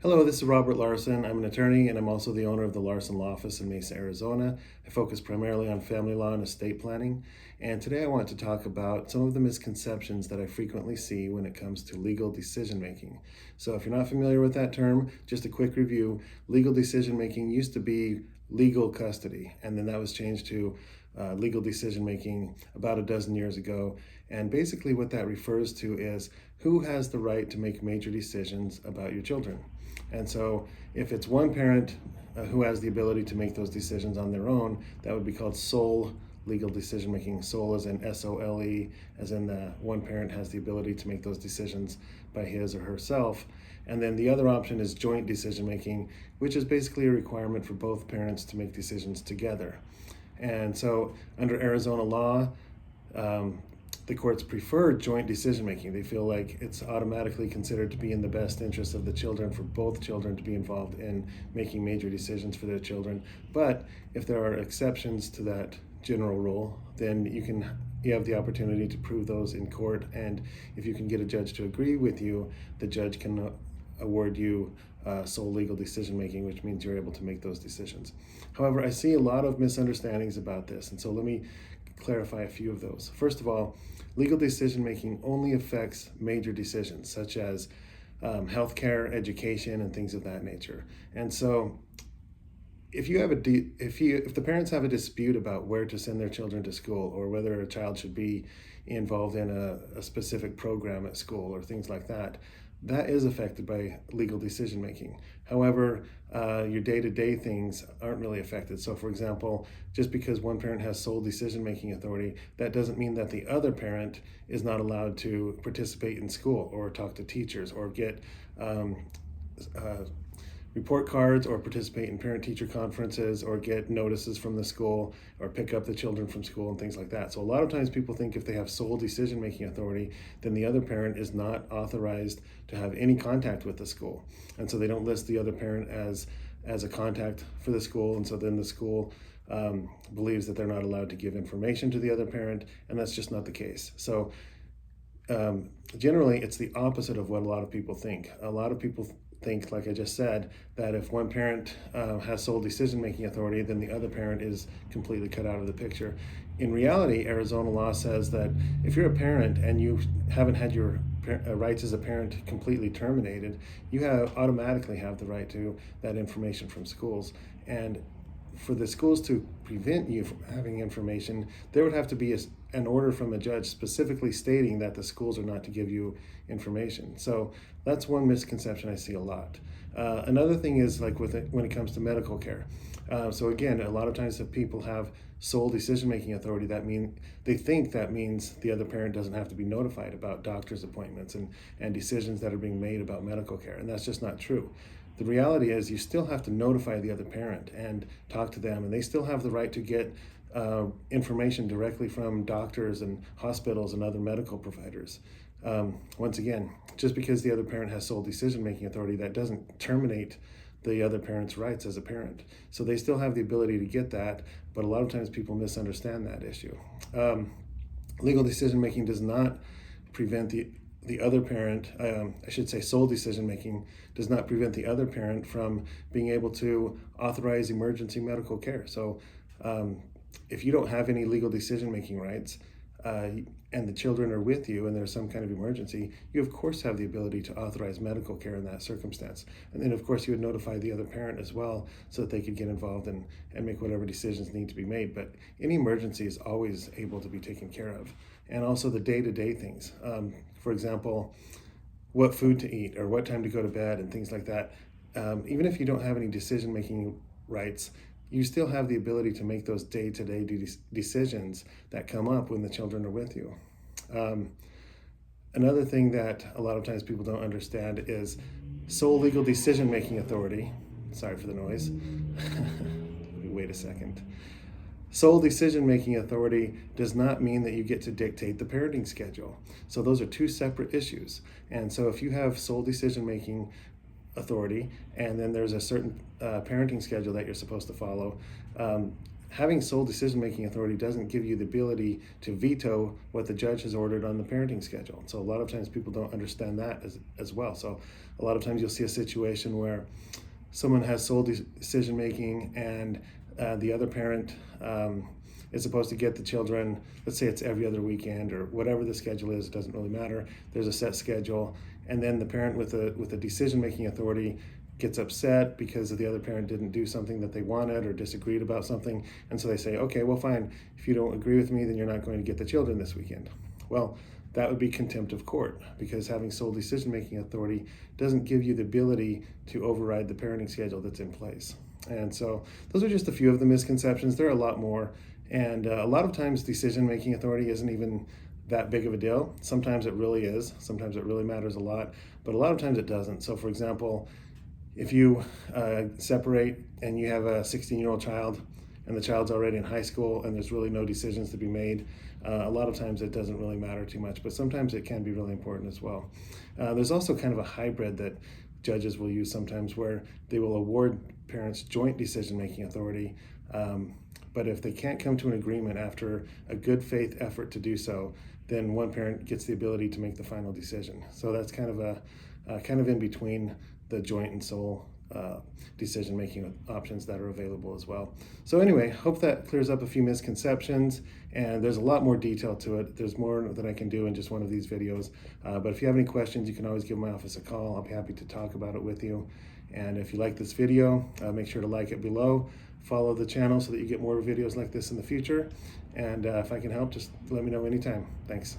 Hello, this is Robert Larson. I'm an attorney and I'm also the owner of the Larson Law Office in Mesa, Arizona. I focus primarily on family law and estate planning. And today I want to talk about some of the misconceptions that I frequently see when it comes to legal decision making. So, if you're not familiar with that term, just a quick review. Legal decision making used to be legal custody, and then that was changed to legal decision making about a dozen years ago. And basically, what that refers to is who has the right to make major decisions about your children. And so, if it's one parent who has the ability to make those decisions on their own, that would be called sole legal decision making. Sole as in SOLE, as in the one parent has the ability to make those decisions by his or herself. And then the other option is joint decision making, which is basically a requirement for both parents to make decisions together. And so, under Arizona law, the courts prefer joint decision making. They feel like it's automatically considered to be in the best interest of the children for both children to be involved in making major decisions for their children. But if there are exceptions to that general rule, then you have the opportunity to prove those in court. And if you can get a judge to agree with you, the judge can award you sole legal decision making, which means you're able to make those decisions. However, I see a lot of misunderstandings about this, and so let me clarify a few of those. First of all, legal decision making only affects major decisions such as healthcare, education, and things of that nature. And so, if the parents have a dispute about where to send their children to school, or whether a child should be involved in a specific program at school or things like that, that is affected by legal decision making. However, your day-to-day things aren't really affected. So, for example, just because one parent has sole decision making authority, that doesn't mean that the other parent is not allowed to participate in school or talk to teachers or get report cards or participate in parent-teacher conferences or get notices from the school or pick up the children from school and things like that. So a lot of times people think if they have sole decision-making authority, then the other parent is not authorized to have any contact with the school. And so they don't list the other parent as a contact for the school, and so then the school believes that they're not allowed to give information to the other parent, and that's just not the case. So generally, it's the opposite of what a lot of people think. A lot of people think, like I just said, that if one parent has sole decision-making authority, then the other parent is completely cut out of the picture. In reality, Arizona law says that if you're a parent and you haven't had your rights as a parent completely terminated, you automatically have the right to that information from schools. And for the schools to prevent you from having information, there would have to be an order from a judge specifically stating that the schools are not to give you information. So that's one misconception I see a lot. Another thing is like when it comes to medical care. So again, a lot of times if people have sole decision-making authority, they think that means the other parent doesn't have to be notified about doctor's appointments and decisions that are being made about medical care, and that's just not true. The reality is you still have to notify the other parent and talk to them, and they still have the right to get information directly from doctors and hospitals and other medical providers. Once again, just because the other parent has sole decision-making authority, that doesn't terminate the other parent's rights as a parent. So they still have the ability to get that, but a lot of times people misunderstand that issue. Legal decision-making does not prevent the other parent, I should say sole decision making, does not prevent the other parent from being able to authorize emergency medical care. So if you don't have any legal decision making rights and the children are with you and there's some kind of emergency, you of course have the ability to authorize medical care in that circumstance. And then of course you would notify the other parent as well so that they could get involved and make whatever decisions need to be made. But any emergency is always able to be taken care of. And also the day-to-day things. For example, what food to eat or what time to go to bed and things like that. Even if you don't have any decision-making rights, you still have the ability to make those day-to-day decisions that come up when the children are with you. Another thing that a lot of times people don't understand is sole legal decision-making authority. Sorry for the noise. Wait a second. Sole decision-making authority does not mean that you get to dictate the parenting schedule. So those are two separate issues. And so if you have sole decision-making authority and then there's a certain parenting schedule that you're supposed to follow, having sole decision-making authority doesn't give you the ability to veto what the judge has ordered on the parenting schedule. So a lot of times people don't understand that as well. So a lot of times you'll see a situation where someone has sole decision-making and the other parent is supposed to get the children, let's say it's every other weekend or whatever the schedule is, it doesn't really matter. There's a set schedule, and then the parent with a decision-making authority gets upset because the other parent didn't do something that they wanted or disagreed about something, and so they say, okay, well fine, if you don't agree with me, then you're not going to get the children this weekend. Well, that would be contempt of court, because having sole decision-making authority doesn't give you the ability to override the parenting schedule that's in place. And so those are just a few of the misconceptions. There are a lot more, and a lot of times decision-making authority isn't even that big of a deal. Sometimes it really is. Sometimes it really matters a lot, but a lot of times it doesn't. So for example, if you separate and you have a 16-year-old child and the child's already in high school and there's really no decisions to be made, a lot of times it doesn't really matter too much, but sometimes it can be really important as well. There's also kind of a hybrid that judges will use sometimes where they will award parents joint decision-making authority, but if they can't come to an agreement after a good faith effort to do so, then one parent gets the ability to make the final decision. So that's kind of in between the joint and sole decision-making options that are available as well. So anyway, hope that clears up a few misconceptions, and there's a lot more detail to it. There's more that I can do in just one of these videos, but if you have any questions, you can always give my office a call. I'll be happy to talk about it with you. And if you like this video, make sure to like it below, follow the channel so that you get more videos like this in the future, and if I can help, just let me know anytime. Thanks.